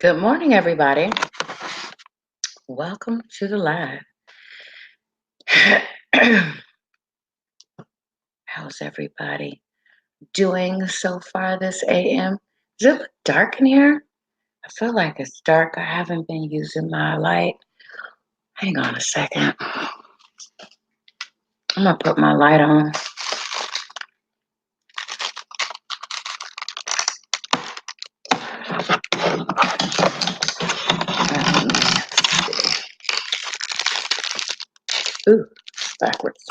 Good morning, everybody. Welcome to the live. How's everybody doing so far this AM? Does it look dark in here? I feel like it's dark. I haven't been using my light. Hang on a second. I'm gonna put my light on. Ooh, backwards.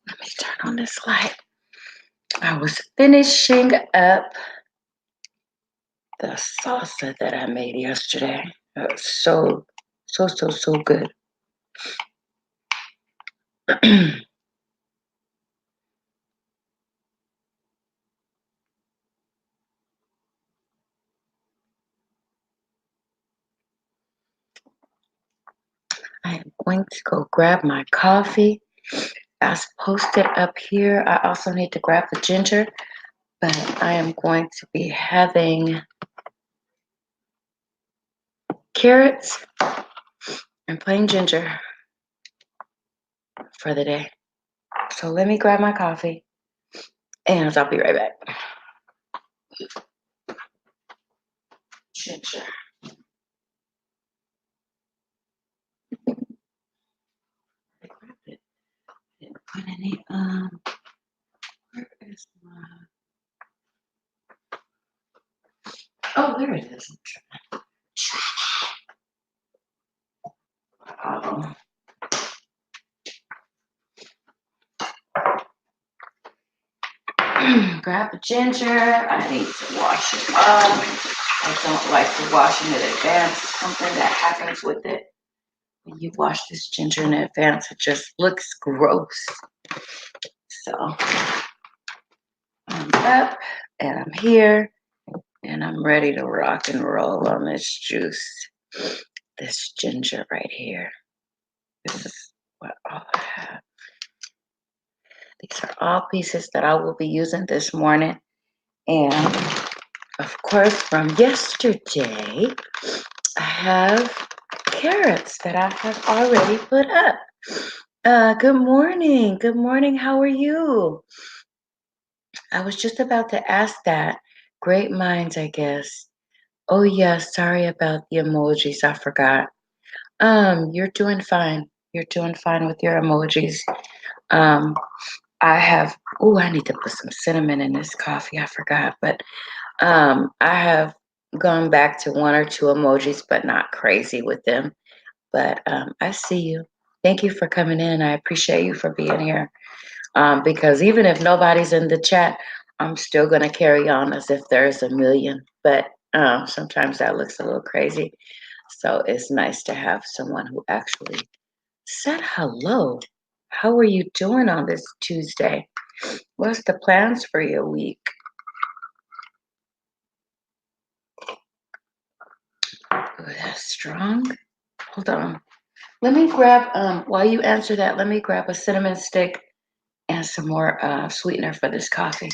Let me turn on this light. I was finishing up the salsa that I made yesterday. It was so good. I am going to go grab my coffee. I posted up here. I also need to grab the ginger, but I am going to be having carrots and plain ginger for the day. So let me grab my coffee and I'll be right back. Ginger. I grabbed it. Didn't put any, where is my, oh, there it is. Oh. Grab the ginger. I need to wash it up. I don't like to wash in advance. Something that happens with it. When you wash this ginger in advance, it just looks gross. So I'm up and I'm here and I'm ready to rock and roll on this juice. This ginger right here. This is what all I have. These are all pieces that I will be using this morning. And of course, from yesterday, I have carrots that I have already put up. Good morning. Good morning. How are you? I was just about to ask that. Great minds, I guess. Oh yeah, sorry about the emojis. I forgot. You're doing fine. You're doing fine with your emojis. Um, I have. Oh, I need to put some cinnamon in this coffee. I forgot, but I have gone back to one or two emojis, but not crazy with them. But I see you. Thank you for coming in. I appreciate you for being here. Because even if nobody's in the chat, I'm still going to carry on as if there's a million. But sometimes that looks a little crazy. So it's nice to have someone who actually said hello. How are you doing on this Tuesday? What's the plans for your week? Oh, that's strong. Hold on. Let me grab, while you answer that, let me grab a cinnamon stick and some more sweetener for this coffee.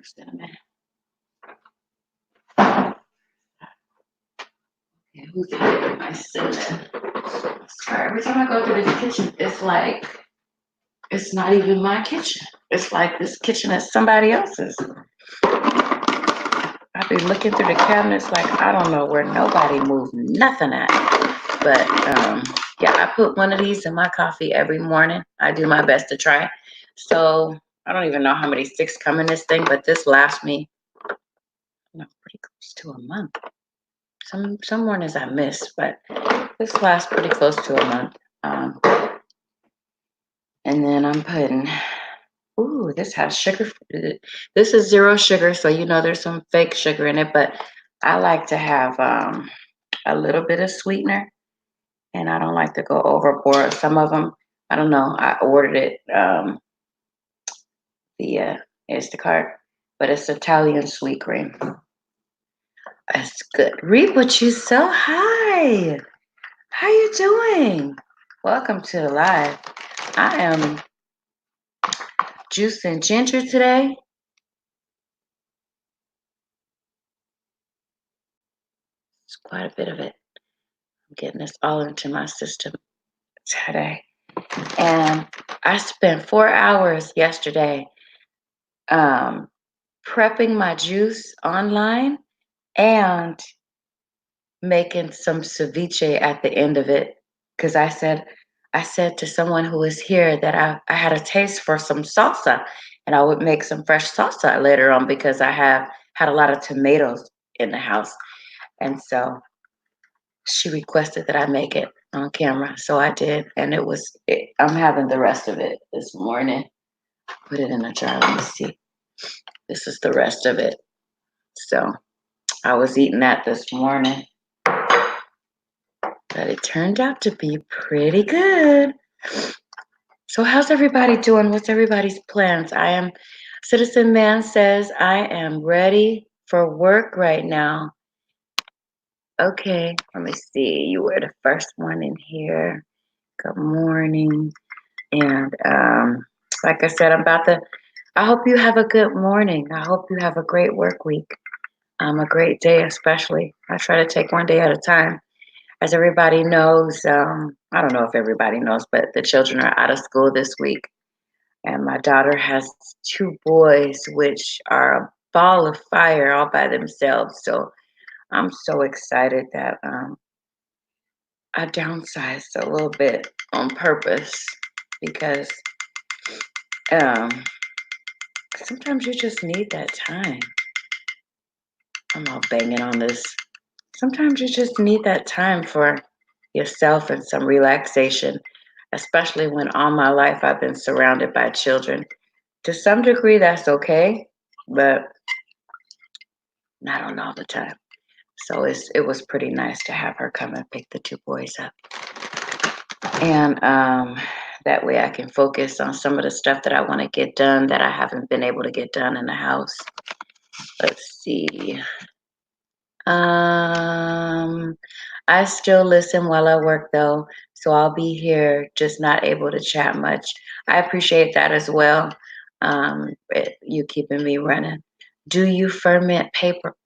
Cinnamon. Okay, who's getting my cinnamon? Sorry, every time I go to this kitchen, it's like it's not even my kitchen. It's like this kitchen is somebody else's. I be looking through the cabinets like I don't know where nobody moved nothing at. But yeah, I put one of these in my coffee every morning. I do my best to try. So I don't even know how many sticks come in this thing, but this lasts me pretty close to a month. Some mornings I miss, but this lasts pretty close to a month. And then I'm putting, ooh, this has sugar. This is zero sugar, so you know there's some fake sugar in it, but I like to have a little bit of sweetener. and I don't like to go overboard. Some of them, I don't know. I ordered it via Instacart, but it's Italian sweet cream. It's good. Read what you sell. Hi. How you doing? Welcome to the live. I am juicing ginger today. It's quite a bit of it. I'm getting this all into my system today. And I spent 4 hours yesterday prepping my juice online and making some ceviche at the end of it. Because I said to someone who was here that I had a taste for some salsa and I would make some fresh salsa later on because I have had a lot of tomatoes in the house. And so she requested that I make it on camera. So I did. And I'm having the rest of it this morning. Put it in a jar. Let me see. This is the rest of it. So I was eating that this morning. But it turned out to be pretty good. So how's everybody doing? What's everybody's plans? Citizen Man says, I am ready for work right now. Okay, let me see. You were the first one in here. Good morning. And like I said, I hope you have a good morning. I hope you have a great work week. A great day, especially. I try to take one day at a time. As everybody knows, I don't know if everybody knows, but the children are out of school this week. And my daughter has two boys, which are a ball of fire all by themselves. So I'm so excited that I downsized a little bit on purpose because sometimes you just need that time. I'm all banging on this. Sometimes you just need that time for yourself and some relaxation, especially when all my life I've been surrounded by children. To some degree, that's okay, but not on all the time. So it was pretty nice to have her come and pick the two boys up. And that way I can focus on some of the stuff that I want to get done that I haven't been able to get done in the house. Let's see. I still listen while I work though, so I'll be here, just not able to chat much. I appreciate that as well. You keeping me running. Do you ferment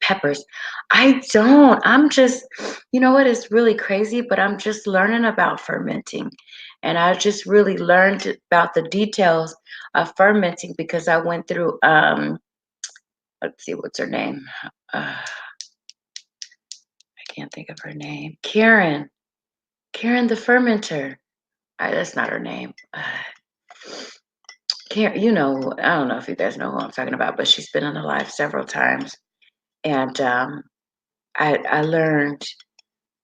peppers? I don't. I'm just, you know what is really crazy, but I'm just learning about fermenting. And I just really learned about the details of fermenting because I went through, let's see, what's her name? I can't think of her name. Karen the fermenter. That's not her name. Karen, I don't know if you guys know who I'm talking about, but she's been on the live several times. And I learned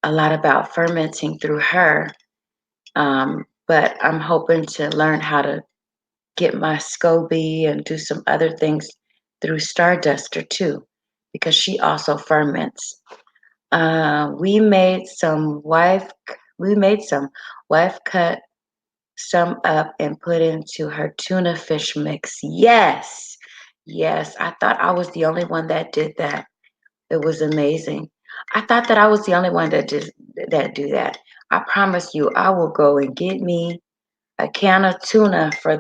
a lot about fermenting through her. But I'm hoping to learn how to get my SCOBY and do some other things through Starduster too, because she also ferments. We made some wife cut some up and put into her tuna fish mix. Yes. Yes. I thought I was the only one that did that. It was amazing. I thought that I was the only one that do that. I promise you, I will go and get me a can of tuna for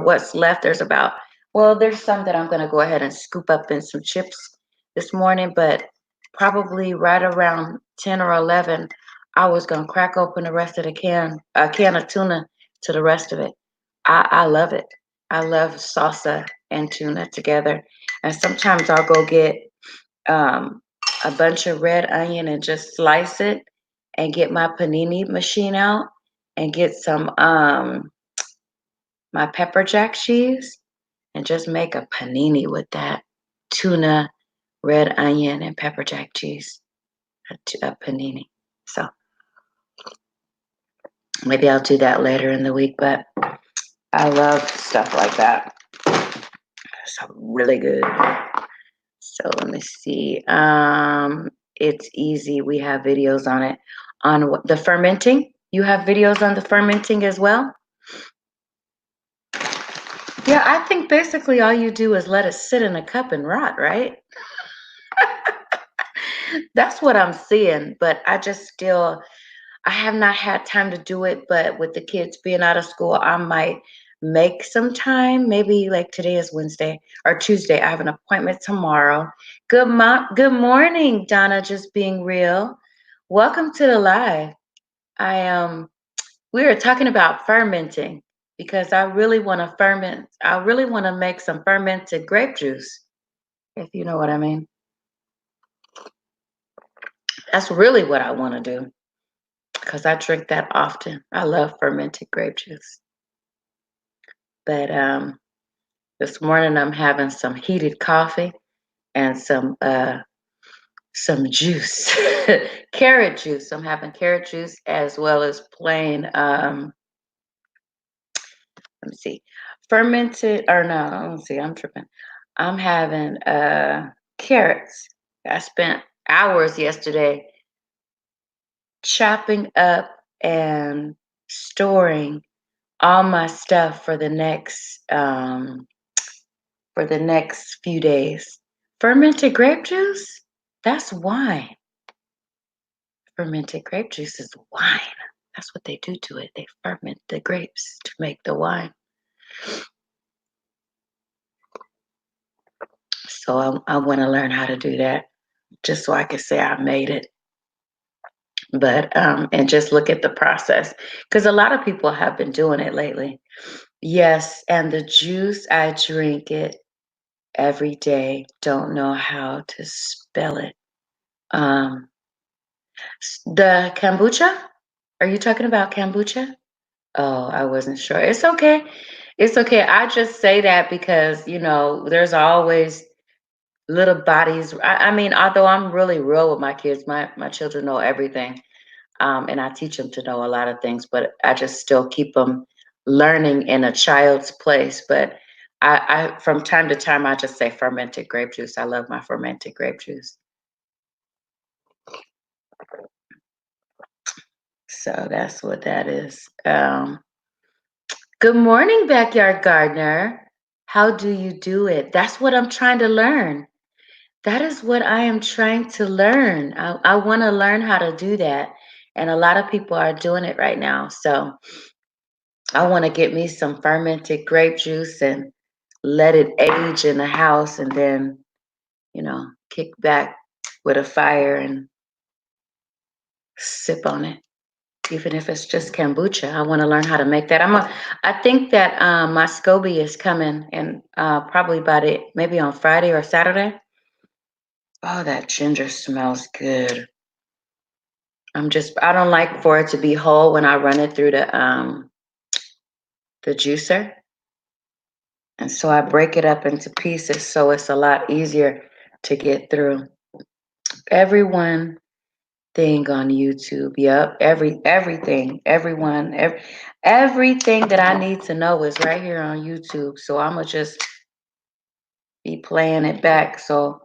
what's left. There's some that I'm going to go ahead and scoop up in some chips this morning, but probably right around 10 or 11, I was going to crack open the rest of a can of tuna to the rest of it. I love it. I love salsa and tuna together. And sometimes I'll go get um, a bunch of red onion and just slice it and get my panini machine out and get some my pepper jack cheese and just make a panini with that tuna, red onion, and pepper jack cheese, a panini. So maybe I'll do that later in the week, but I love stuff like that. So really good. So let me see. It's easy. We have videos on it. on the fermenting. You have videos on the fermenting as well? Yeah, I think basically all you do is let it sit in a cup and rot, right? That's what I'm seeing, but I have not had time to do it, but with the kids being out of school, I might make some time. Maybe like today is Wednesday or Tuesday. I have an appointment tomorrow. Good morning, Donna, just being real. Welcome to the live. I We are talking about fermenting because I really want to ferment. I really want to make some fermented grape juice, if you know what I mean. That's really what I want to do because I drink that often. I love fermented grape juice. But this morning I'm having some heated coffee and some juice, carrot juice. I'm having carrot juice as well as plain let me see, fermented or no, let me see, I'm tripping. I'm having carrots. I spent hours yesterday chopping up and storing all my stuff for the next few days. Fermented grape juice? That's wine. Fermented grape juice is wine. That's what they do to it. They ferment the grapes to make the wine. So I want to learn how to do that just so I can say I made it. But and just look at the process because a lot of people have been doing it lately. Yes, and the juice, I drink it every day. Don't know how to spell it. Um, the kombucha? Are you talking about kombucha? Oh, I wasn't sure. It's okay. It's okay. I just say that because, there's always little bodies. I mean, although I'm really real with my kids, my children know everything. And I teach them to know a lot of things, but I just still keep them learning in a child's place. But I from time to time, I just say fermented grape juice. I love my fermented grape juice. So that's what that is. Good morning, Backyard Gardener. How do you do it? That's what I'm trying to learn. That is what I am trying to learn. I want to learn how to do that. And a lot of people are doing it right now. So I want to get me some fermented grape juice and let it age in the house and then, kick back with a fire and sip on it. Even if it's just kombucha, I want to learn how to make that. I think that my SCOBY is coming and probably maybe on Friday or Saturday. Oh, that ginger smells good. I don't like for it to be whole when I run it through the juicer. And so I break it up into pieces so it's a lot easier to get through. Everyone thing on YouTube. Yep, everything that I need to know is right here on YouTube. So I'm gonna just be playing it back. So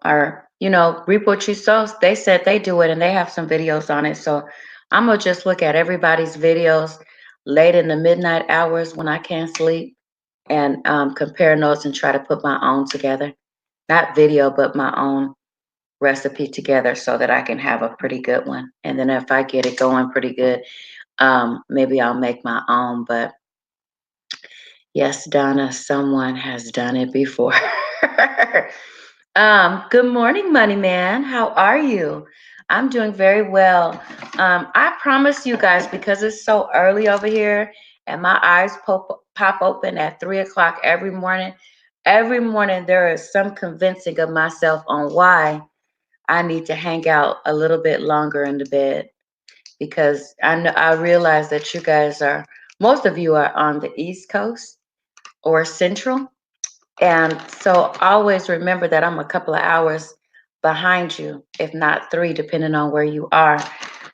reap what you sow. They said they do it and they have some videos on it. So I'm gonna just look at everybody's videos late in the midnight hours when I can't sleep and compare notes and try to put my own together. Not video, but my own recipe together so that I can have a pretty good one. And then if I get it going pretty good, maybe I'll make my own. But yes, Donna, someone has done it before. Good morning, Money Man. How are you? I'm doing very well. I promise you guys, because it's so early over here and my eyes pop open at 3 o'clock every morning. Every morning, there is some convincing of myself on why I need to hang out a little bit longer in the bed because I realize that most of you are on the East Coast or Central. And so always remember that I'm a couple of hours behind you, if not 3, depending on where you are.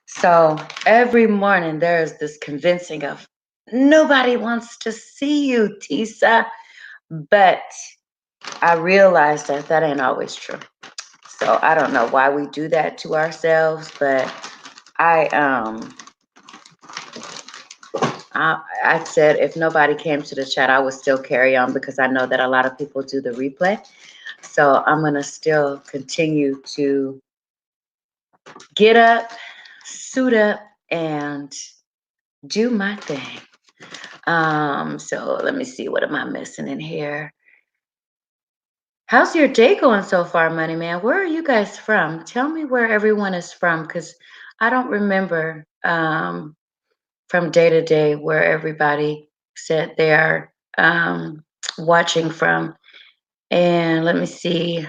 So every morning there's this convincing of nobody wants to see you, Tisa. But I realize that ain't always true. So I don't know why we do that to ourselves, but I I said if nobody came to the chat, I would still carry on because I know that a lot of people do the replay. So I'm gonna still continue to get up, suit up, and do my thing. So let me see, what am I missing in here? How's your day going so far, Money Man? Where are you guys from? Tell me where everyone is from, because I don't remember from day to day where everybody said they are watching from. And let me see.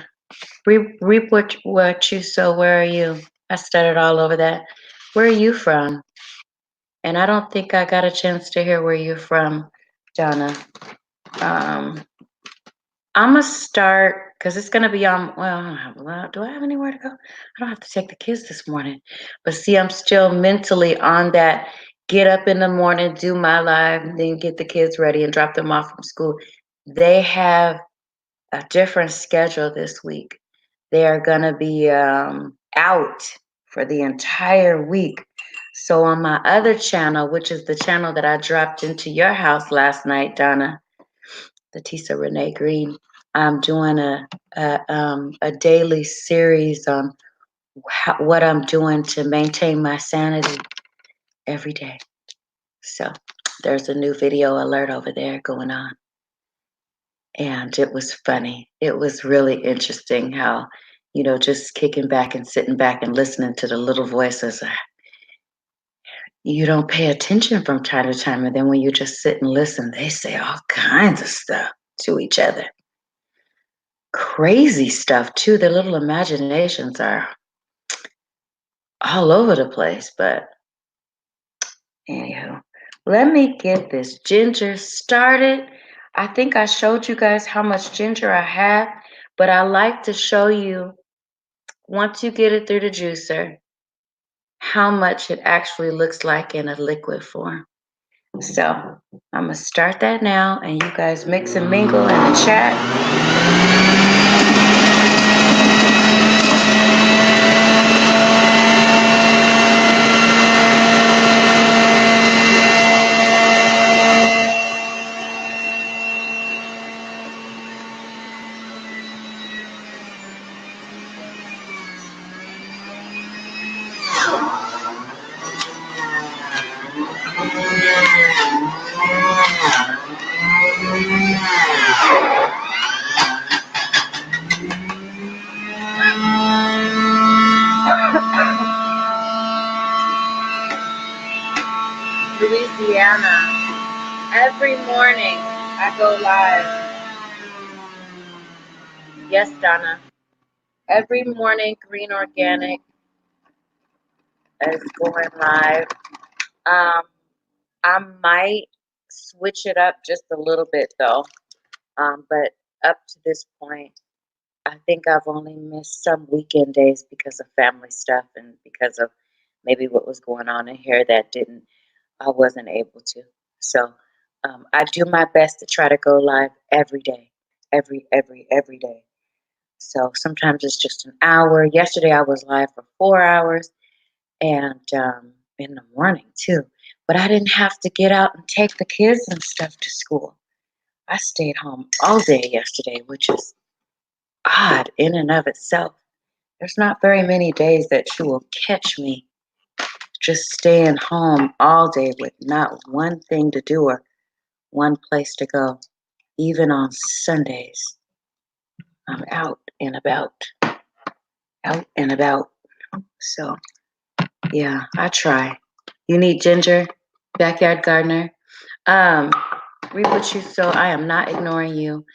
Reap what you sow. Where are you? I stuttered all over that. Where are you from? And I don't think I got a chance to hear where you're from, Donna. Um, I'm gonna start because it's gonna be on. Well, I don't have a lot. Do I have anywhere to go? I don't have to take the kids this morning. But see, I'm still mentally on that. Get up in the morning, do my live, and then get the kids ready and drop them off from school. They have a different schedule this week. They are gonna be out for the entire week. So on my other channel, which is the channel that I dropped into your house last night, Donna, Letisa Renee Green, I'm doing a daily series on what I'm doing to maintain my sanity every day. So there's a new video alert over there going on. And it was funny. It was really interesting how, just kicking back and sitting back and listening to the little voices. You don't pay attention from time to time. And then when you just sit and listen, they say all kinds of stuff to each other. Crazy stuff, too. Their little imaginations are all over the place. But anyhow, let me get this ginger started. I think I showed you guys how much ginger I have, but I like to show you, once you get it through the juicer, how much it actually looks like in a liquid form. So I'm gonna start that now, and you guys mix and mingle in the chat. Louisiana. Every morning I go live. Yes, Donna. Every morning Green Organic is going live. I might switch it up just a little bit though. But up to this point, I think I've only missed some weekend days because of family stuff and because of maybe what was going on in here that I wasn't able to. So I do my best to try to go live every day, every day. So sometimes it's just an hour. Yesterday I was live for 4 hours, and in the morning too. But I didn't have to get out and take the kids and stuff to school. I stayed home all day yesterday, which is odd in and of itself. There's not very many days that you will catch me just staying home all day with not one thing to do or one place to go. Even on Sundays, I'm out and about, out and about. So, yeah, I try. You need ginger, backyard gardener. Read what you sow. I am not ignoring you.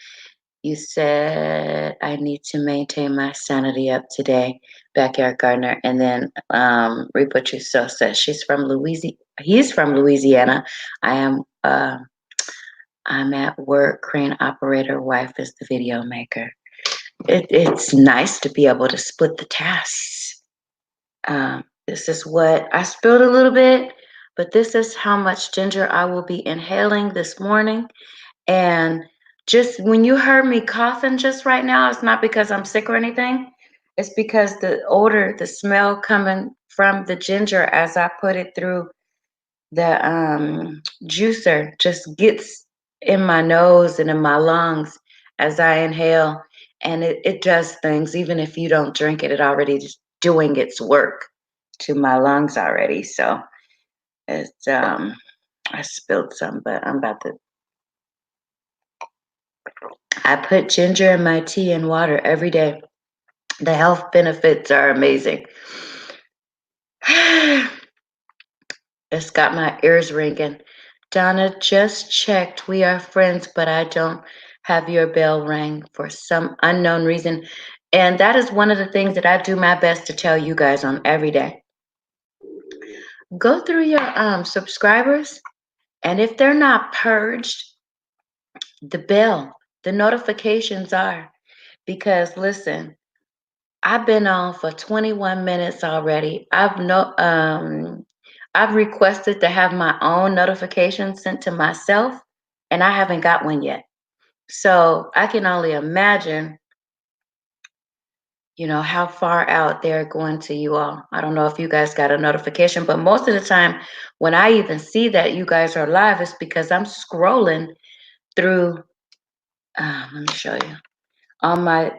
You said I need to maintain my sanity up today, backyard gardener. And then read what you sow says she's from Louisiana. He's from Louisiana. I am. I'm at work. Crane operator. Wife is the video maker. It's nice to be able to split the tasks. This is what I spilled a little bit, but this is how much ginger I will be inhaling this morning. And just when you heard me coughing just right now, it's not because I'm sick or anything. It's because the odor, the smell coming from the ginger as I put it through the juicer just gets in my nose and in my lungs as I inhale. And it does things, even if you don't drink it, it already is doing its work to my lungs already. So it's I spilled some, but I'm about to I put ginger in my tea and water every day. The health benefits are amazing. It's got my ears ringing. Donna just checked. We are friends, but I don't have your bell rang for some unknown reason. And that is one of the things that I do my best to tell you guys on every day. Go through your subscribers, and if they're not purged, the bell, the notifications are. Because listen, I've been on for 21 minutes already. I've requested to have my own notifications sent to myself, and I haven't got one yet. So I can only imagine, how far out they're going to you all. I don't know if you guys got a notification, but most of the time when I even see that you guys are live, it's because I'm scrolling through. Let me show you on my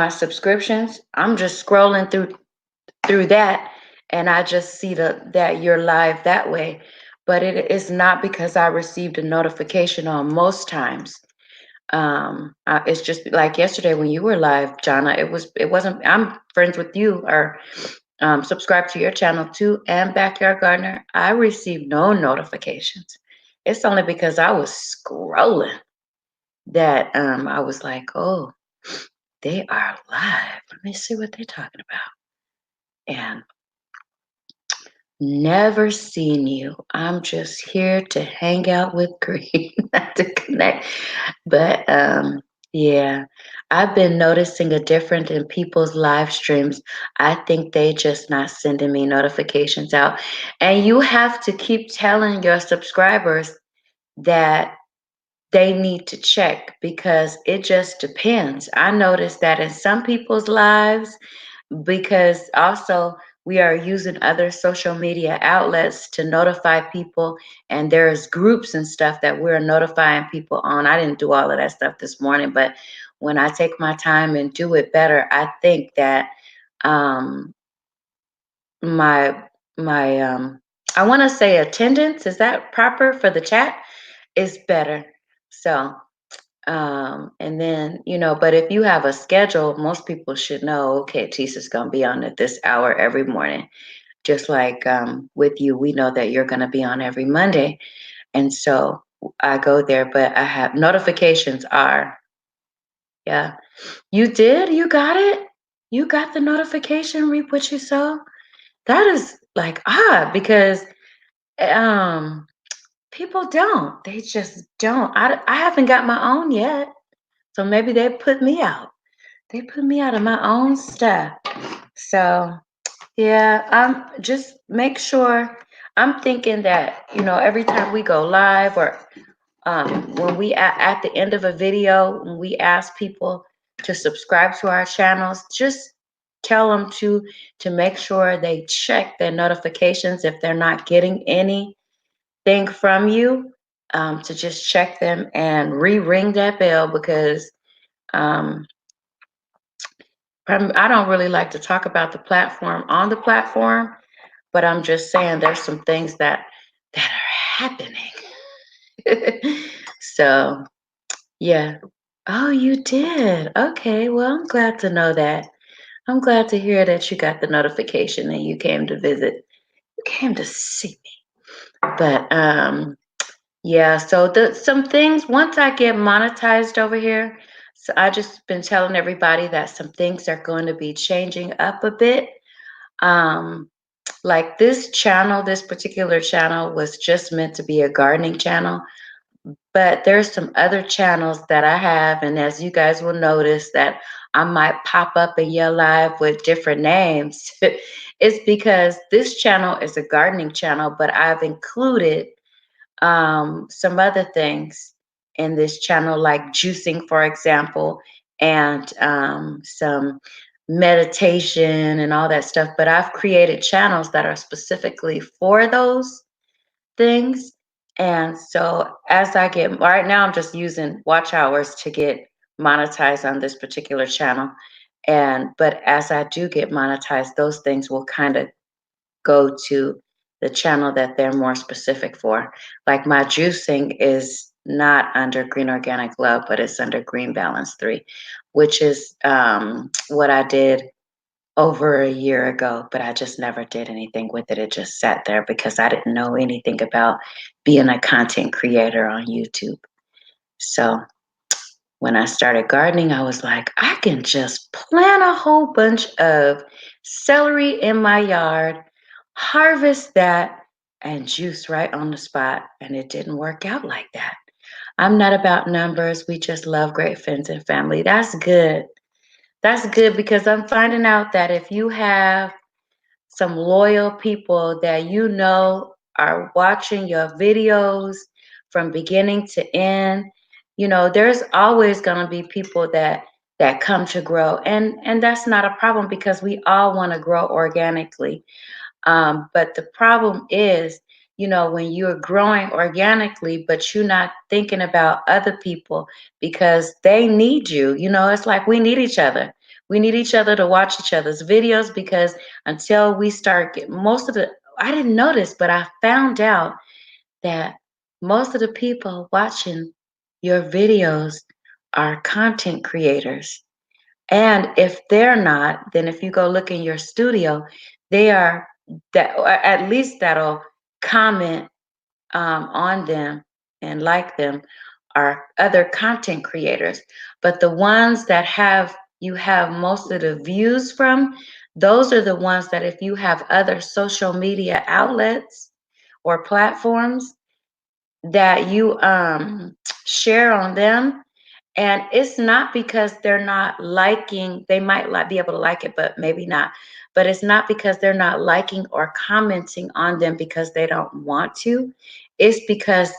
subscriptions. I'm just scrolling through that, and I just see that you're live that way. But it is not because I received a notification on most times. It's just like yesterday when you were live, Jana. It wasn't. I'm friends with you, or subscribe to your channel too, and Backyard Gardener. I received no notifications. It's only because I was scrolling that I was like, oh, they are live. Let me see what they're talking about. And never seen you. I'm just here to hang out with Green, not to connect. But yeah, I've been noticing a difference in people's live streams. I think they just not sending me notifications out. And you have to keep telling your subscribers that they need to check because it just depends. I noticed that in some people's lives, because also we are using other social media outlets to notify people, and there's groups and stuff that we're notifying people on. I didn't do all of that stuff this morning, but when I take my time and do it better, I think that um my my I want to say attendance, is that proper for the chat, is better. So and then, but if you have a schedule, most people should know, okay, Tisa's going to be on at this hour every morning. Just like with you, we know that you're going to be on every Monday. And so I go there, but I have notifications are, yeah. You did? You got it? You got the notification, reap what you sow? That is like odd because um, people don't. They just don't. I haven't got my own yet. So maybe they put me out. They put me out of my own stuff. So yeah, just make sure. I'm thinking that, every time we go live, or when we at the end of a video, when we ask people to subscribe to our channels, just tell them to make sure they check their notifications if they're not getting anything from you, to just check them and re-ring that bell, because um, I don't really like to talk about the platform on the platform, but I'm just saying there's some things that are happening. So yeah. Oh, you did. Okay. Well, I'm glad to know that. I'm glad to hear that you got the notification and you came to visit. You came to see me. But yeah, so some things, once I get monetized over here, so I just been telling everybody that some things are going to be changing up a bit. Um, like this particular channel was just meant to be a gardening channel, but there's some other channels that I have, and as you guys will notice that I might pop up in your live with different names. It's because this channel is a gardening channel, but I've included some other things in this channel, like juicing, for example, and some meditation and all that stuff, but I've created channels that are specifically for those things. And so as I get right now, I'm just using watch hours to get monetized on this particular channel. And but as I do get monetized, those things will kind of go to the channel that they're more specific for. Like my juicing is not under Green Organic Love, but it's under Green Balance 3, which is what I did over a year ago, but I just never did anything with it. It just sat there because I didn't know anything about being a content creator on YouTube. So when I started gardening, I was like, I can just plant a whole bunch of celery in my yard, harvest that, and juice right on the spot. And it didn't work out like that. I'm not about numbers. We just love great friends and family. That's good. That's good because I'm finding out that if you have some loyal people that you know are watching your videos from beginning to end, there's always going to be people that come to grow, and that's not a problem because we all want to grow organically. But the problem is, when you're growing organically, but you're not thinking about other people because they need you. It's like we need each other. We need each other to watch each other's videos because until we start getting I didn't know this, but I found out that most of the people watching your videos are content creators. And if they're not, then if you go look in your studio, they are that, or at least that'll comment on them and like them are other content creators. But the ones that you have most of the views from, those are the ones that if you have other social media outlets or platforms that you share on them, and it's not because they're not liking, they might be able to like it, but maybe not. But it's not because they're not liking or commenting on them because they don't want to. It's because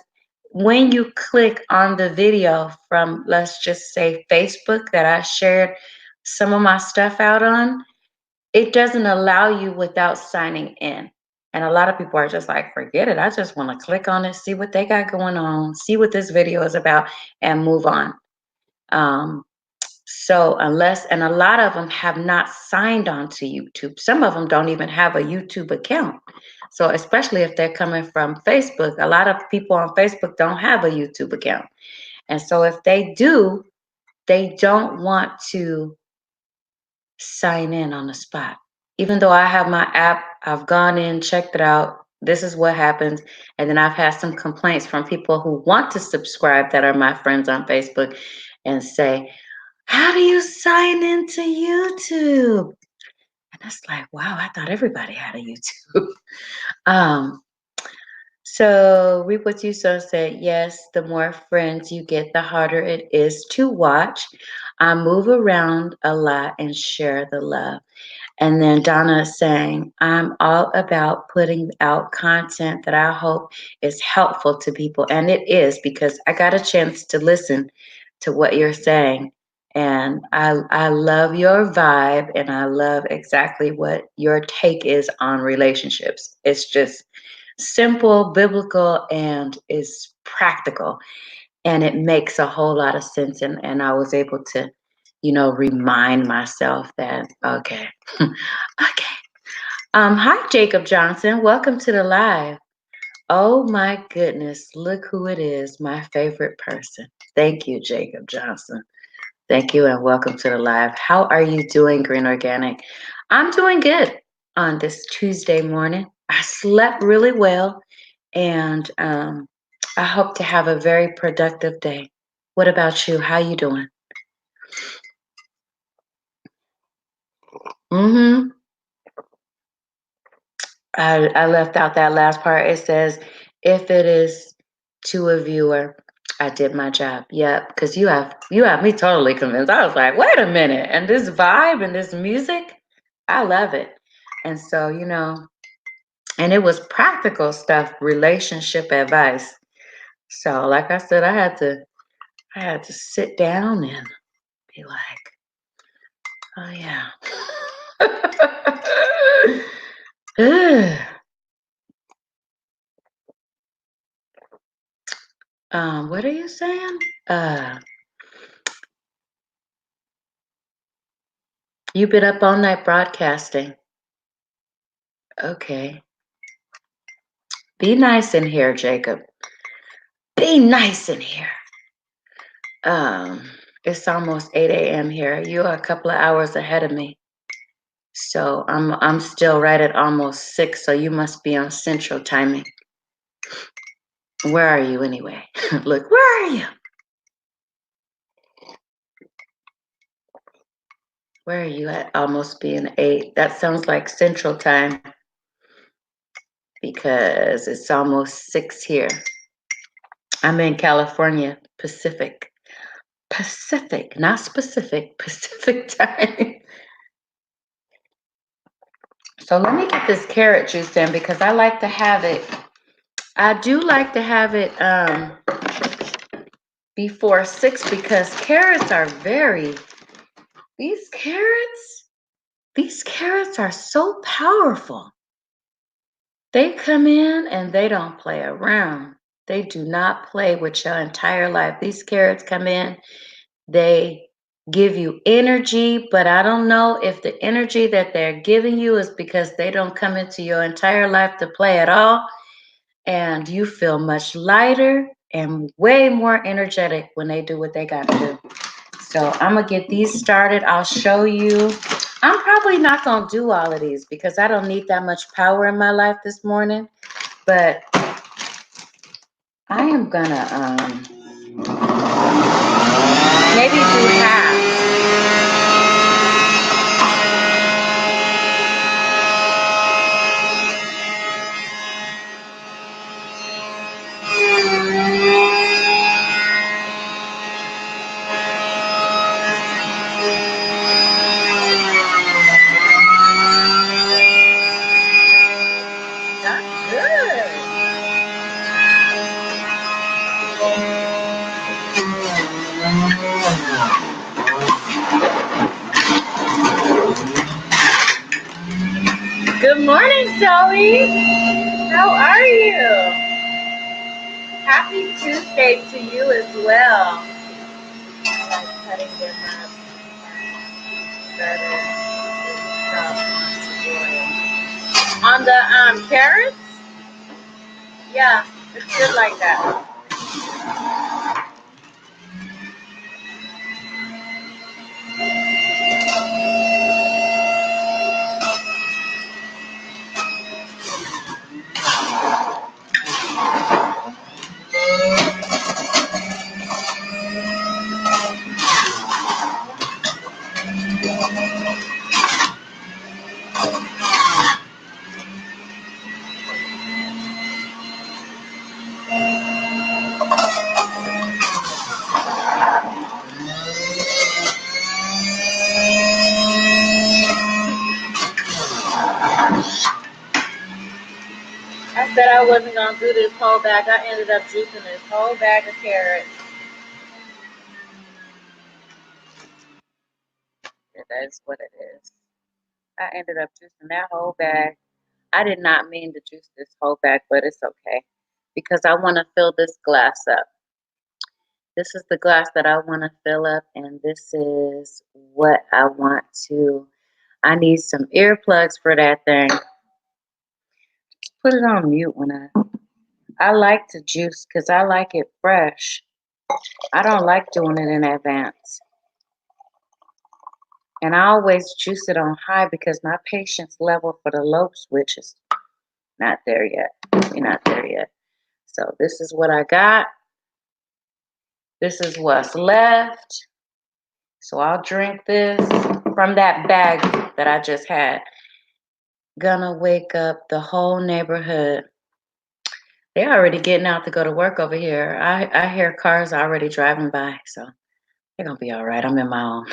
when you click on the video from, let's just say, Facebook that I shared some of my stuff out on, it doesn't allow you without signing in. And a lot of people are just like, forget it. I just want to click on it, see what they got going on, see what this video is about, and move on. Um, and a lot of them have not signed on to YouTube. Some of them don't even have a YouTube account. So, especially if they're coming from Facebook, a lot of people on Facebook don't have a YouTube account. And so, if they do, they don't want to sign in on the spot. Even though I have my app, I've gone in, checked it out. This is what happens. And then I've had some complaints from people who want to subscribe that are my friends on Facebook and say, how do you sign into YouTube? And it's like, wow, I thought everybody had a YouTube. um, so Reap What You Sow said, yes, the more friends you get, the harder it is to watch. I move around a lot and share the love. And then Donna is saying, I'm all about putting out content that I hope is helpful to people. And it is, because I got a chance to listen to what you're saying. And I love your vibe, and I love exactly what your take is on relationships. It's just simple, biblical, and is practical. And it makes a whole lot of sense. And I was able to, remind myself that, okay, okay. Hi, Jacob Johnson. Welcome to the live. Oh my goodness, look who it is, my favorite person. Thank you, Jacob Johnson. Thank you and welcome to the live. How are you doing, Green Organic? I'm doing good on this Tuesday morning. I slept really well, and I hope to have a very productive day. What about you? How you doing? Mm-hmm. I left out that last part. It says, if it is to a viewer, I did my job. Yep, because you have me totally convinced. I was like, wait a minute, and this vibe and this music, I love it. And so, and it was practical stuff, relationship advice. So, like I said, I had to sit down and be like, Oh yeah. Ugh. What are you saying? You've been up all night broadcasting. Okay. Be nice in here, Jacob. Be nice in here. Um, it's almost 8 a.m. here. You are a couple of hours ahead of me. So I'm still right at almost 6, so you must be on central timing. Where are you anyway? Look, where are you? Where are you at? Almost being 8. That sounds like central time because it's almost 6 here. I'm in California, Pacific. Pacific, not specific, Pacific time. So let me get this carrot juice in because I like to have it. I do like to have it before 6 because carrots are these carrots are so powerful. They come in and they don't play around. They do not play with your entire life. These carrots come in, they give you energy, but I don't know if the energy that they're giving you is because they don't come into your entire life to play at all. And you feel much lighter and way more energetic when they do what they got to do. So I'm gonna get these started. I'll show you. I'm probably not gonna do all of these because I don't need that much power in my life this morning, but I am gonna maybe do half. That's good. Good morning, Zoe. How are you? Happy Tuesday to you as well. I like cutting them up. On the carrots? Yeah, it's good like that. I said I wasn't gonna do this whole bag. I ended up juicing this whole bag of carrots. That is what it is. I ended up juicing that whole bag. I did not mean to juice this whole bag, but it's okay because I want to fill this glass up. This is the glass that I want to fill up, and this is what I want to. I need some earplugs for that thing. Put it on mute when I like to juice because I like it fresh. I don't like doing it in advance. And I always juice it on high because my patience level for the low switch is not there yet. We're not there yet. So this is what I got. This is what's left. So I'll drink this from that bag that I just had. Gonna wake up the whole neighborhood. They're already getting out to go to work over here. I hear cars already driving by, so they're gonna be all right. I'm in my own.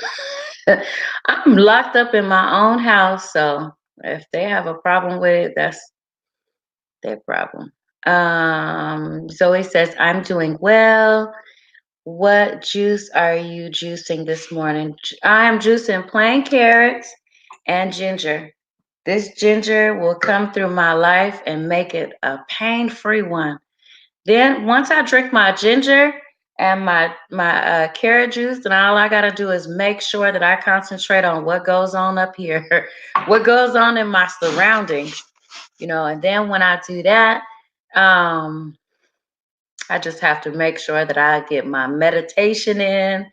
I'm locked up in my own house, so if they have a problem with it, that's their problem. Zoe says, I'm doing well. What juice are you juicing this morning? I'm juicing plain carrots and ginger. This ginger will come through my life and make it a pain-free one. Then once I drink my ginger and my carrot juice, then all I gotta do is make sure that I concentrate on what goes on up here, what goes on in my surroundings, and then when I do that, um, I just have to make sure that I get my meditation in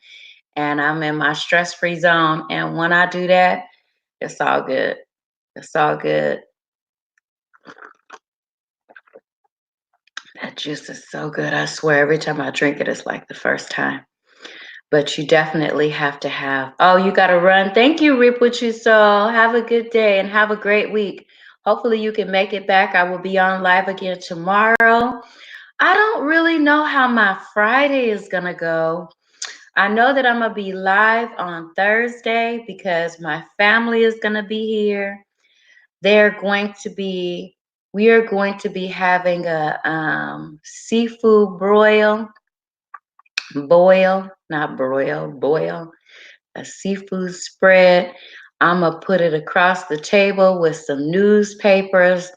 and I'm in my stress-free zone. And when I do that, it's all good. It's all good. That juice is so good. I swear every time I drink it, it's like the first time. But you definitely have to have. Oh, you got to run. Thank you, Reap What You Sow. Have a good day and have a great week. Hopefully, you can make it back. I will be on live again tomorrow. I don't really know how my Friday is going to go. I know that I'm going to be live on Thursday because my family is going to be here. They're going to be, we are going to be having a seafood not broil, boil, a seafood spread. I'm going to put it across the table with some newspapers.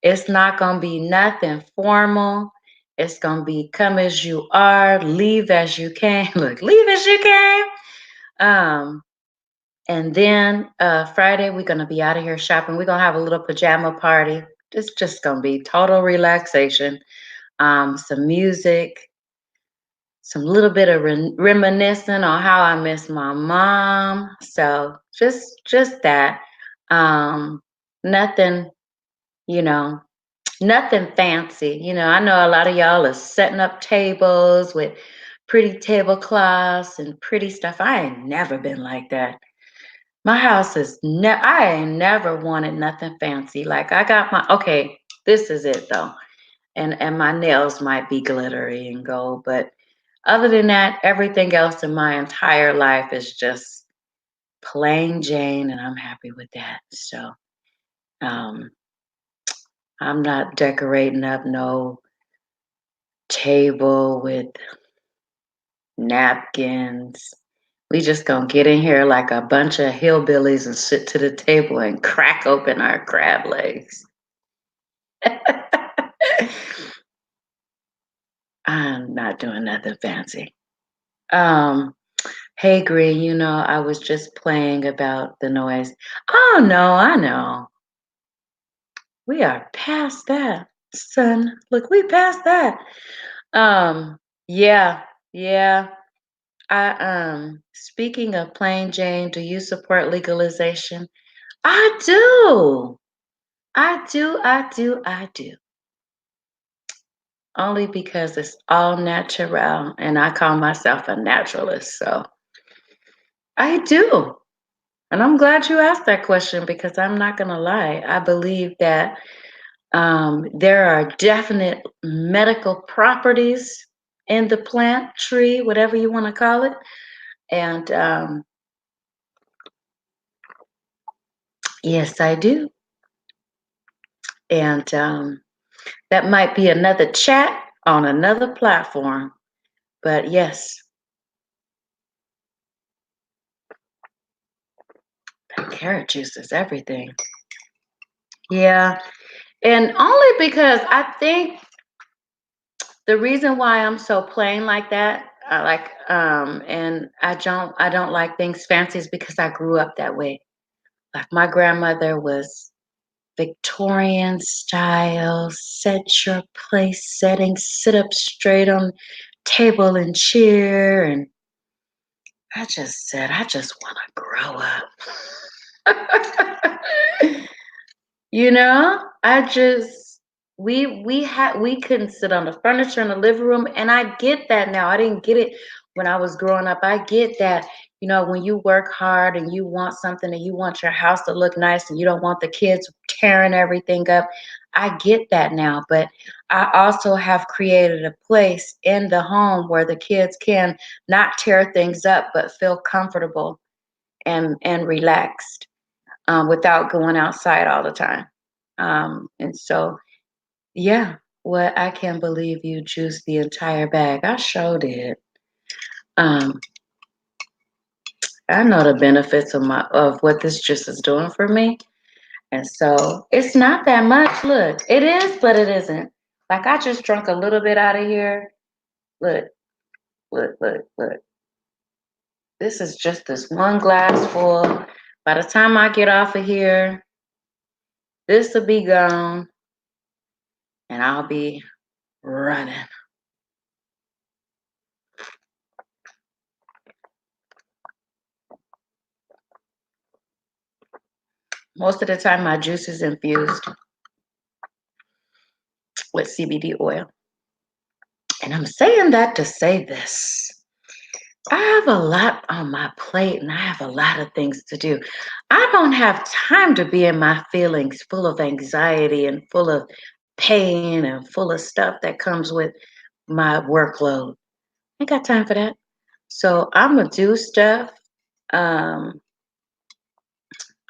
It's not going to be nothing formal. It's going to be come as you are, leave as you came. Look, leave as you came. And then Friday, we're going to be out of here shopping. We're going to have a little pajama party. It's just going to be total relaxation. Some music, some little bit of reminiscing on how I miss my mom. So just that. Nothing, you know, nothing fancy. I know a lot of y'all are setting up tables with pretty tablecloths and pretty stuff. I ain't never been like that. My house is I ain't never wanted nothing fancy. Like I got okay, this is it though. And my nails might be glittery and gold, but other than that, everything else in my entire life is just plain Jane, and I'm happy with that. So um I'm not decorating up no table with napkins. We just gonna get in here like a bunch of hillbillies and sit to the table and crack open our crab legs. I'm not doing nothing fancy. Um, hey Green, I was just playing about the noise. Oh no, I know. We are past that, son. Look, we past that. Yeah, yeah. Speaking of plain Jane, do you support legalization? I do. I do. Only because it's all natural, and I call myself a naturalist, so I do. And I'm glad you asked that question because I'm not going to lie. I believe that there are definite medical properties in the plant, tree, whatever you want to call it. And yes, I do. And that might be another chat on another platform. But yes, that carrot juice is everything. Yeah. And only because I think the reason why I'm so plain like that, and I don't like things fancy is because I grew up that way. Like my grandmother was Victorian style, set your place setting, sit up straight on table and chair. And I just said, I just want to grow up. I just we couldn't sit on the furniture in the living room, and I get that now. I didn't get it when I was growing up. I get that, when you work hard and you want something and you want your house to look nice and you don't want the kids tearing everything up. I get that now, but I also have created a place in the home where the kids can not tear things up but feel comfortable and relaxed without going outside all the time. And so, yeah, what I can't believe you juiced the entire bag. I sure did. Um, I know the benefits of what this juice is doing for me. And so it's not that much. Look, it is, but it isn't. Like I just drunk a little bit out of here. Look, look. This is just this one glass full. By the time I get off of here, this will be gone and I'll be running. Most of the time, my juice is infused with CBD oil. And I'm saying that to say this. I have a lot on my plate and I have a lot of things to do. I don't have time to be in my feelings full of anxiety and full of pain and full of stuff that comes with my workload. I ain't got time for that. So I'm going to do stuff. Um,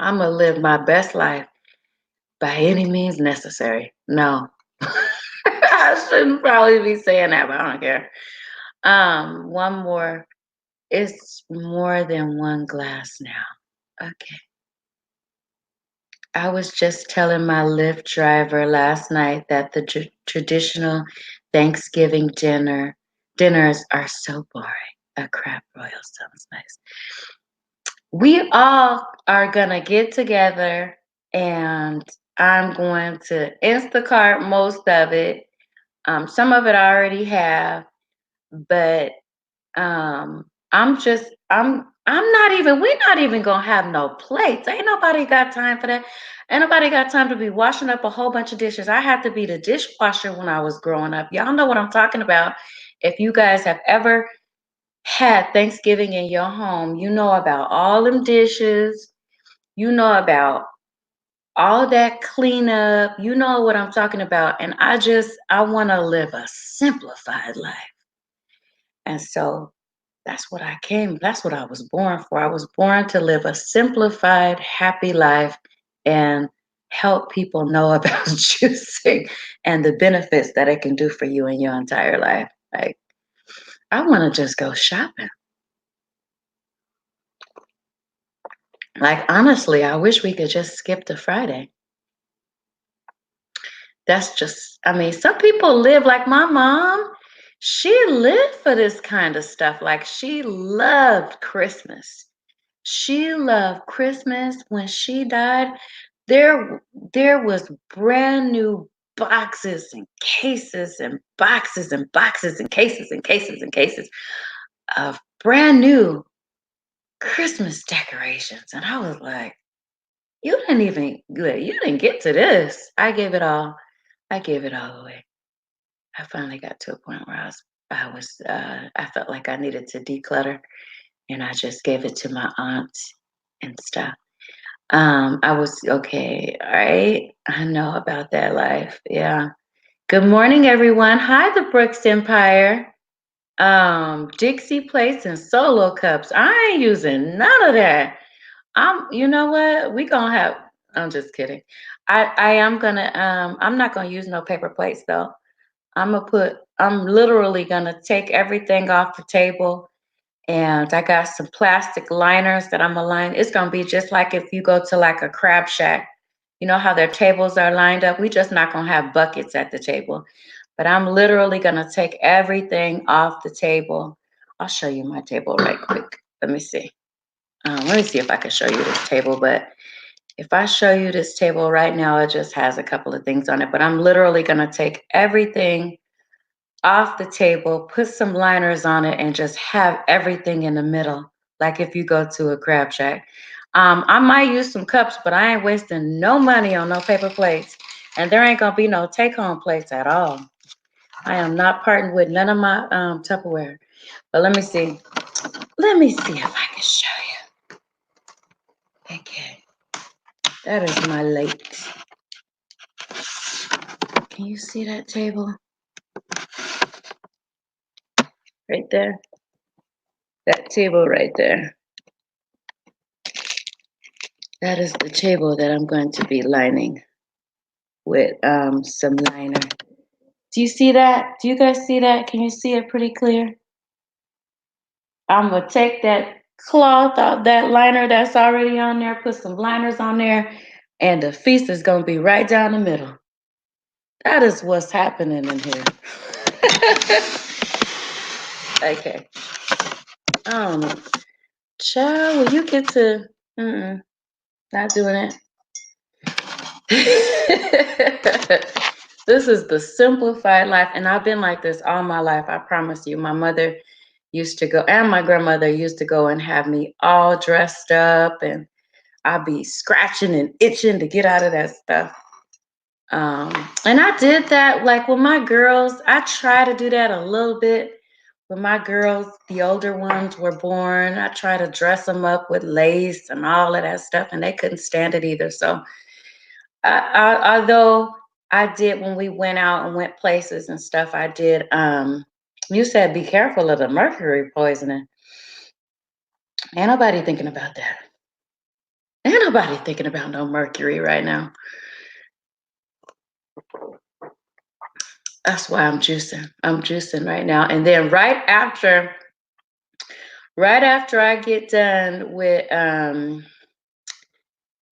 I'm going to live my best life by any means necessary. No, I shouldn't probably be saying that, but I don't care. One more. It's more than one glass now. Okay. I was just telling my Lyft driver last night that the traditional Thanksgiving dinners are so boring. A crab royal sounds nice. We all are gonna get together and I'm going to Instacart most of it. Some of it I already have, but I'm not even, we're not even gonna have no plates. Ain't nobody got time for that. Ain't nobody got time to be washing up a whole bunch of dishes. I had to be the dishwasher when I was growing up. Y'all know what I'm talking about. If you guys have ever had Thanksgiving in your home, you know about all them dishes, you know about all that cleanup, you know what I'm talking about. And I want to live a simplified life. And so that's what I was born for. I was born to live a simplified, happy life and help people know about juicing and the benefits that it can do for you in your entire life. Like, I want to just go shopping. Like, honestly, I wish we could just skip the Friday. That's just, I mean, some people live like my mom. She lived for this kind of stuff. Like, she loved Christmas. She loved Christmas. When she died, there was brand new boxes and cases and boxes and boxes and cases and cases and cases of brand new Christmas decorations. And I was like, you didn't get to this. I gave it all away. I finally got to a point where I felt like I needed to declutter and I just gave it to my aunt and stuff. I was okay. All right. I know about that life. Yeah. Good morning, everyone. Hi, the Brooks Empire. Dixie plates and solo cups. I ain't using none of that. You know what? I'm just kidding. I am gonna, I'm not gonna use no paper plates though. I'm literally gonna take everything off the table and I got some plastic liners that I'm gonna line. It's gonna be just like if you go to like a crab shack. You know how their tables are lined up? We just not gonna have buckets at the table. But I'm literally gonna take everything off the table. I'll show you my table right quick. Let me see. Let me see if I can show you this table. But if I show you this table right now, it just has a couple of things on it. But I'm literally gonna take everything off the table, put some liners on it, and just have everything in the middle, like if you go to a crab shack. I might use some cups, but I ain't wasting no money on no paper plates. And there ain't gonna be no take-home plates at all. I am not parting with none of my Tupperware. But let me see. Let me see if I can show you. Okay. That is my late. Can you see that table? Right there? That table right there. That is the table that I'm going to be lining with some liner. Do you see that? Do you guys see that? Can you see it pretty clear? I'm gonna take that cloth out, that liner that's already on there, put some liners on there, and the feast is gonna be right down the middle. That is what's happening in here. Okay. Child, will you get to not doing it? This is the simplified life, and I've been like this all my life. I promise you. My mother used to go, and my grandmother used to go and have me all dressed up, and I'd be scratching and itching to get out of that stuff. And I did that like with my girls. I try to do that a little bit. When my girls, the older ones, were born, I try to dress them up with lace and all of that stuff, and they couldn't stand it either. So, although I did when we went out and went places and stuff, I did. You said be careful of the mercury poisoning. Ain't nobody thinking about that. Ain't nobody thinking about no mercury right now. That's why I'm juicing. I'm juicing right now. And then right after I get done with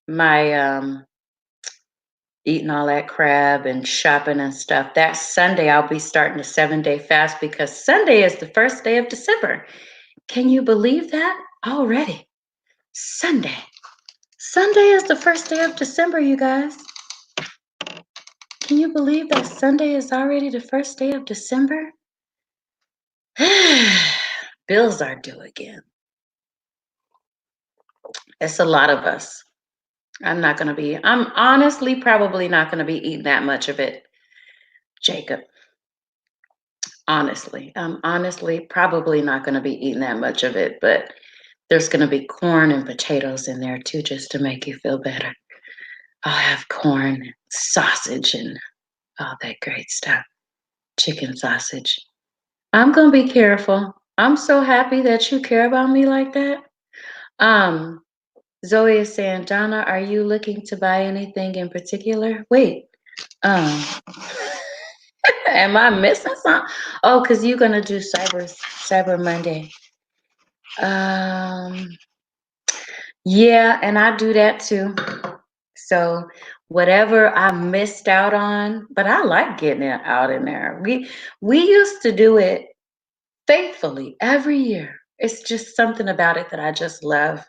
my eating all that crab and shopping and stuff, that Sunday I'll be starting a 7-day fast because Sunday is the first day of December. Can you believe that already? Sunday. Sunday is the first day of December, you guys. Can you believe that Sunday is already the first day of December? Bills are due again. It's a lot of us. I'm honestly probably not going to be eating that much of it, Jacob. Honestly, I'm honestly probably not going to be eating that much of it, but there's going to be corn and potatoes in there too, just to make you feel better. I'll have corn, sausage, and all that great stuff. Chicken sausage. I'm going to be careful. I'm so happy that you care about me like that. Um, Zoe is saying, Donna, are you looking to buy anything in particular? Wait, um, am I missing something? Oh, because you're gonna do Cyber Monday. Um, yeah, and I do that too. So whatever I missed out on, but I like getting it out in there. We used to do it faithfully every year. It's just something about it that I just love.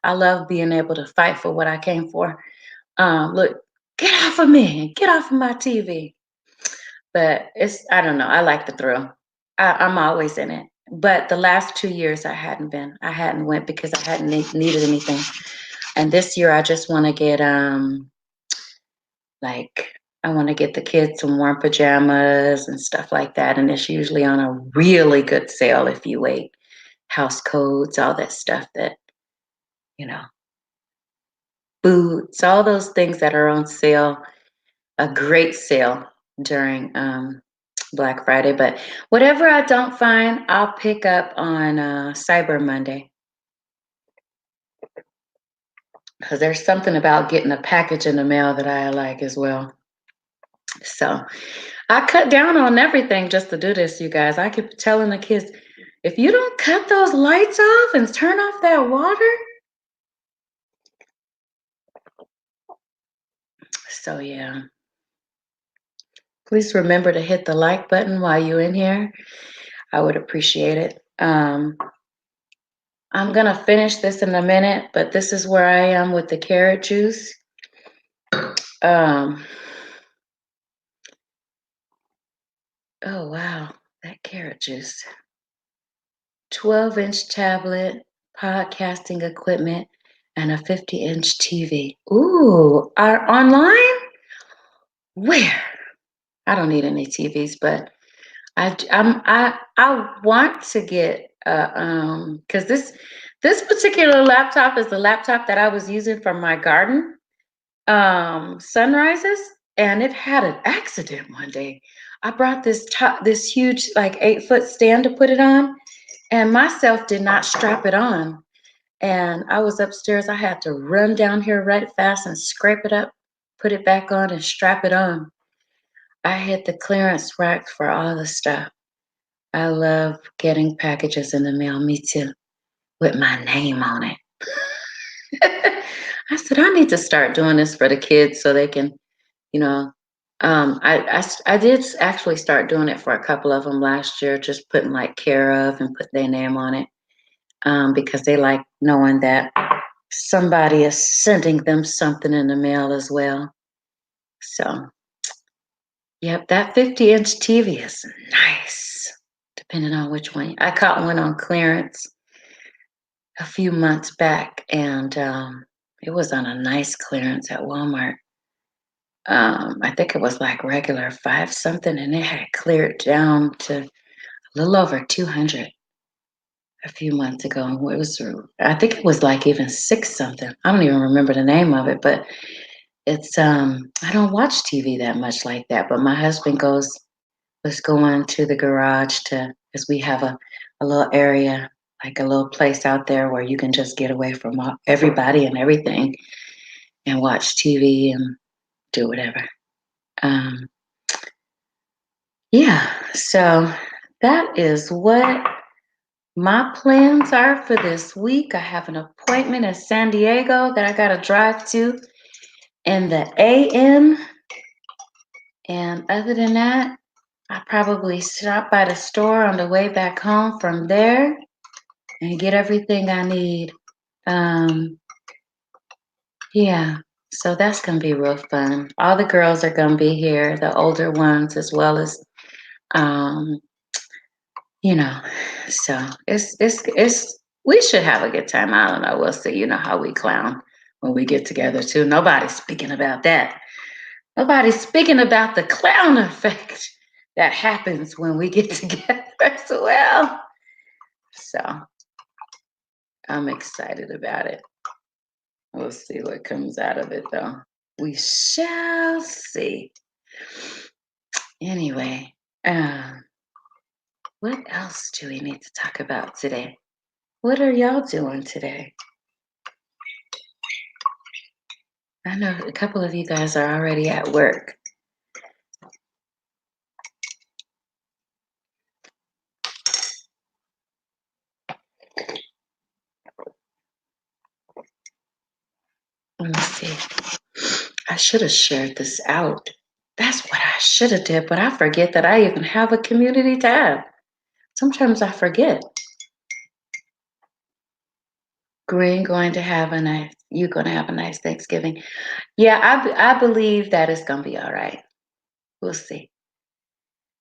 I love being able to fight for what I came for. Look, get off of me, get off of my TV. But I don't know, I like the thrill. I'm always in it. But the last 2 years I hadn't been. I hadn't went because I hadn't needed anything. And this year I just want to get like I want to get the kids some warm pajamas and stuff like that. And it's usually on a really good sale if you wait. House codes, all that stuff that, you know, boots, all those things that are on sale, a great sale during Black Friday. But whatever I don't find, I'll pick up on Cyber Monday. Because there's something about getting a package in the mail that I like as well. So I cut down on everything just to do this, you guys. I keep telling the kids, if you don't cut those lights off and turn off that water. So yeah. Please remember to hit the like button while you're in here. I would appreciate it. I'm going to finish this in a minute, but this is where I am with the carrot juice. Oh, wow. That carrot juice. 12-inch tablet, podcasting equipment, and a 50-inch TV. Ooh, are online? Where? I don't need any TVs, but I want to get because this particular laptop is the laptop that I was using for my garden sunrises, and it had an accident one day. I brought this huge like 8-foot stand to put it on, and myself did not strap it on. And I was upstairs. I had to run down here right fast and scrape it up, put it back on, and strap it on. I hit the clearance rack for all the stuff. I love getting packages in the mail, me too, with my name on it. I said, I need to start doing this for the kids so they can, you know, I did actually start doing it for a couple of them last year, just putting like care of and put their name on it, because they like knowing that somebody is sending them something in the mail as well. So, yep, that 50-inch TV is nice, depending on which one. I caught one on clearance a few months back, and it was on a nice clearance at Walmart. I think it was like regular five something, and it had cleared down to a little over 200 a few months ago. It was, I think it was like even six something. I don't even remember the name of it, but it's I don't watch TV that much like that. But my husband was going to the garage to, because we have a little area, like a little place out there where you can just get away from everybody and everything and watch TV and do whatever. Um, yeah, so that is what my plans are for this week. I have an appointment in San Diego that I got to drive to in the AM. And other than that, I probably stop by the store on the way back home from there and get everything I need. Um, yeah, so that's gonna be real fun. All the girls are gonna be here, the older ones as well as um, you know. So it's we should have a good time. I don't know. We'll see. You know how we clown when we get together too. Nobody's speaking about that. Nobody's speaking about the clown effect that happens when we get together as well. So I'm excited about it. We'll see what comes out of it, though. We shall see. Anyway, what else do we need to talk about today? What are y'all doing today? I know a couple of you guys are already at work. Let me see. I should have shared this out. That's what I should have did, but I forget that I even have a community tab. Sometimes I forget. Green going to have a nice, you're going to have a nice Thanksgiving. Yeah, I believe that it's going to be all right. We'll see.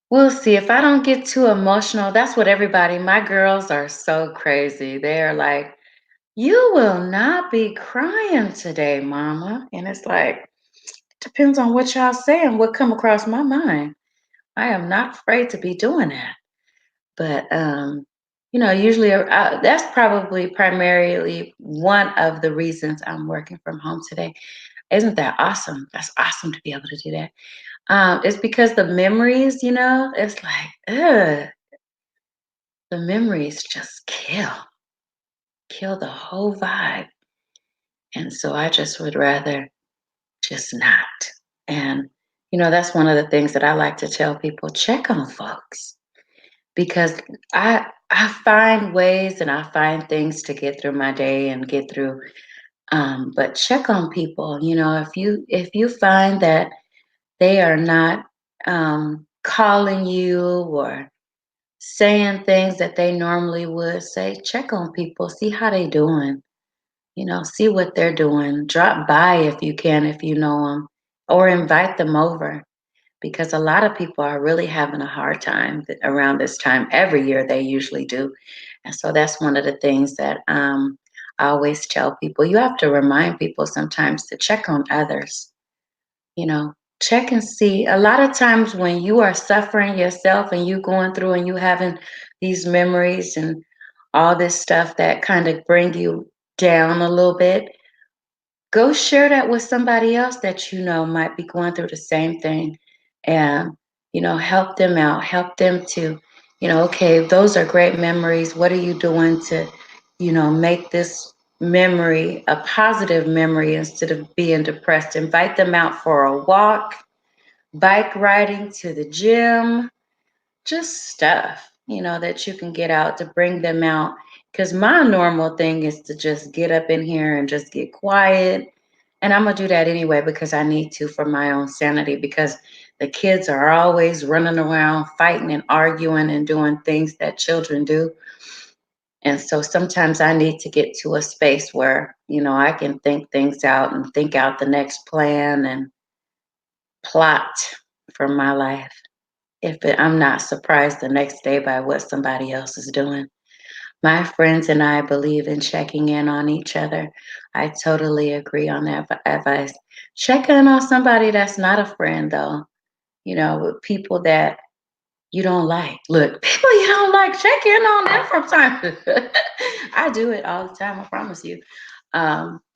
We'll see. If I don't get too emotional, that's what everybody, my girls are so crazy. They're like, you will not be crying today, mama. And it's like, depends on what y'all say and what come across my mind. I am not afraid to be doing that. But, usually that's probably primarily one of the reasons I'm working from home today. Isn't that awesome? That's awesome to be able to do that. It's because the memories, it's like, ugh, the memories just kill the whole vibe. And so I just would rather just not. And, that's one of the things that I like to tell people, check on folks because I find ways and I find things to get through my day and get through. But check on people, if you find that they are not calling you or saying things that they normally would say, check on people, see how they doing, see what they're doing. Drop by if you can, if you know them, or invite them over because a lot of people are really having a hard time around this time. Every year they usually do. And so that's one of the things that I always tell people. You have to remind people sometimes to check on others, you know, check and see. A lot of times when you are suffering yourself and you going through and you having these memories and all this stuff that kind of bring you down a little bit, go share that with somebody else that you know might be going through the same thing and help them out, help them to okay, those are great memories. What are you doing to make this memory a positive memory instead of being depressed? Invite them out for a walk, bike riding, to the gym, just stuff. that you can get out to bring them out. Because my normal thing is to just get up in here and just get quiet. And I'm going to do that anyway because I need to for my own sanity. Because the kids are always running around fighting and arguing and doing things that children do. And so sometimes I need to get to a space where, I can think things out and think out the next plan and plot for my life. I'm not surprised the next day by what somebody else is doing. My friends and I believe in checking in on each other. I totally agree on that advice. Check in on somebody that's not a friend, though, with people that you don't like. Look, people you don't like, check in on them from time to time. I do it all the time, I promise you.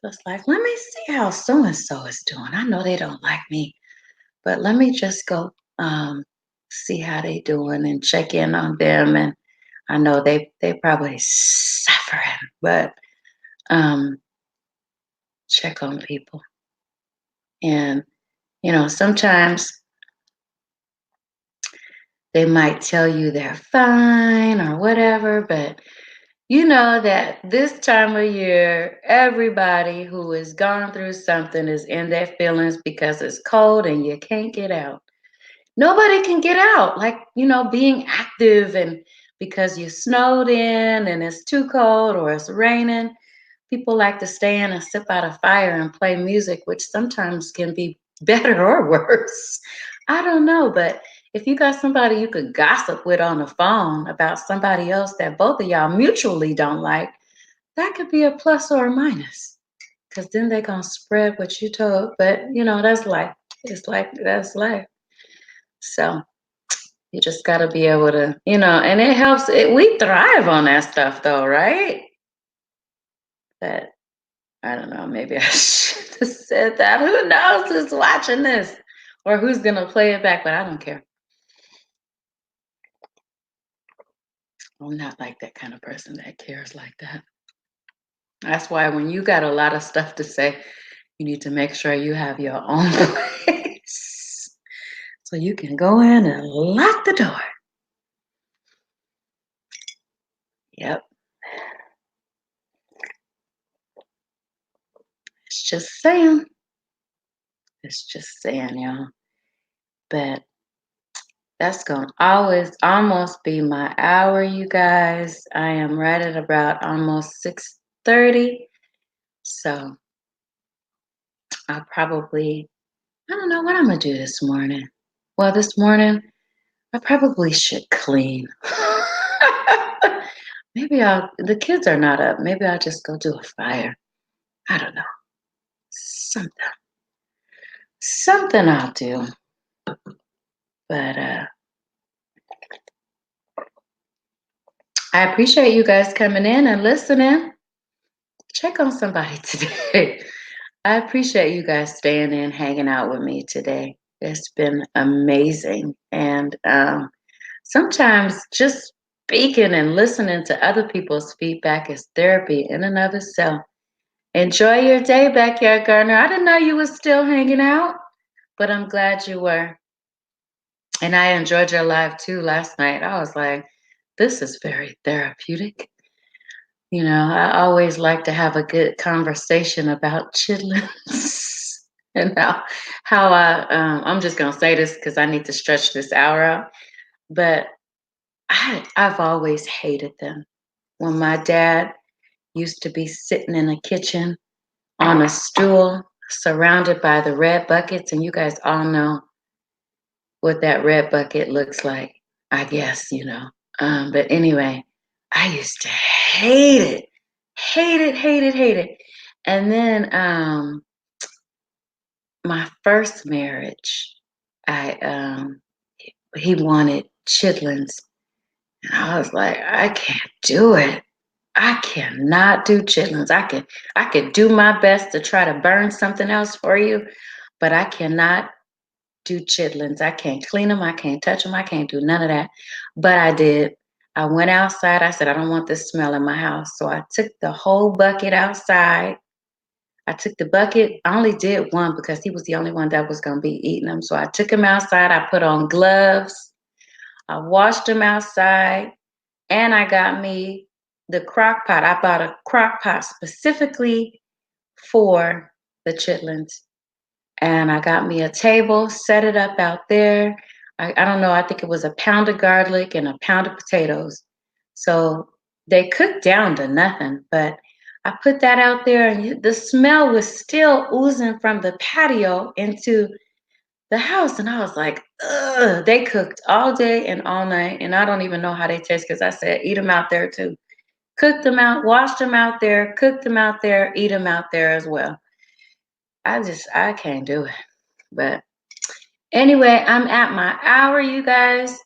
Just like, let me see how so and so is doing. I know they don't like me, but let me just go see how they doing and check in on them. And I know they probably suffering, but um, check on people. And sometimes they might tell you they're fine or whatever, but you know that this time of year, everybody who has gone through something is in their feelings because it's cold and you can't get out. Nobody can get out, like, being active and because you snowed in and it's too cold or it's raining. People like to stay in and sip out a fire and play music, which sometimes can be better or worse. I don't know, but if you got somebody you could gossip with on the phone about somebody else that both of y'all mutually don't like, that could be a plus or a minus. Because then they're going to spread what you told. But, that's life. It's like, that's life. So you just got to be able to, and it helps. We thrive on that stuff, though, right? But I don't know. Maybe I should have said that. Who knows who's watching this or who's going to play it back? But I don't care. I'm not like that kind of person that cares like that. That's why when you got a lot of stuff to say, you need to make sure you have your own place so you can go in and lock the door. Yep. It's just saying. It's just saying, y'all. But that's going to always almost be my hour, you guys. I am right at about almost 6:30. So I don't know what I'm going to do this morning. Well, this morning, I probably should clean. The kids are not up. Maybe I'll just go do a fire. I don't know. Something I'll do. But I appreciate you guys coming in and listening. Check on somebody today. I appreciate you guys staying in, hanging out with me today. It's been amazing. And sometimes just speaking and listening to other people's feedback is therapy in and of itself. Enjoy your day, Backyard Gardener. I didn't know you were still hanging out, but I'm glad you were. And I enjoyed your live too last night. I was like, this is very therapeutic. I always like to have a good conversation about chitlins and how I'm just gonna say this because I need to stretch this hour out. But I've always hated them. When my dad used to be sitting in the kitchen on a stool surrounded by the red buckets, and you guys all know what that red bucket looks like, I guess, But anyway, I used to hate it. Hate it, hate it, hate it. And then my first marriage, I he wanted chitlins. And I was like, I can't do it. I cannot do chitlins. I could do my best to try to burn something else for you, but I cannot do chitlins. I can't clean them. I can't touch them. I can't do none of that. But I did. I went outside. I said, I don't want this smell in my house. So I took the whole bucket outside. I took the bucket. I only did one because he was the only one that was going to be eating them. So I took him outside. I put on gloves. I washed him outside. And I got me the crock pot. I bought a crock pot specifically for the chitlins. And I got me a table, set it up out there. I don't know, I think it was a pound of garlic and a pound of potatoes. So they cooked down to nothing, but I put that out there and the smell was still oozing from the patio into the house. And I was like, ugh, they cooked all day and all night. And I don't even know how they taste because I said, eat them out there too. Cooked them out, washed them out there, cooked them out there, eat them out there as well. I can't do it. But anyway, I'm at my hour, you guys.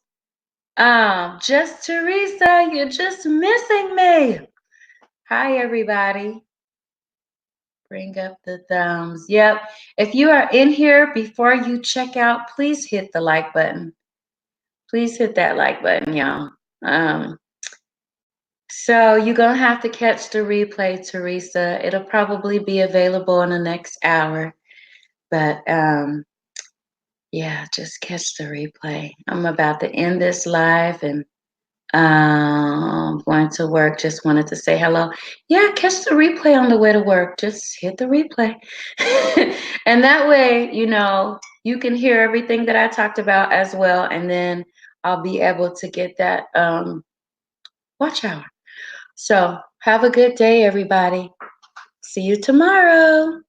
Just Teresa, you're just missing me. Hi, everybody. Bring up the thumbs. Yep. If you are in here before you check out, please hit the like button. Please hit that like button, y'all. So you're gonna have to catch the replay, Teresa. It'll probably be available in the next hour. But yeah, just catch the replay. I'm about to end this live and going to work. Just wanted to say hello. Yeah, catch the replay on the way to work. Just hit the replay. And that way, you can hear everything that I talked about as well. And then I'll be able to get that watch hour. So have a good day, everybody. See you tomorrow.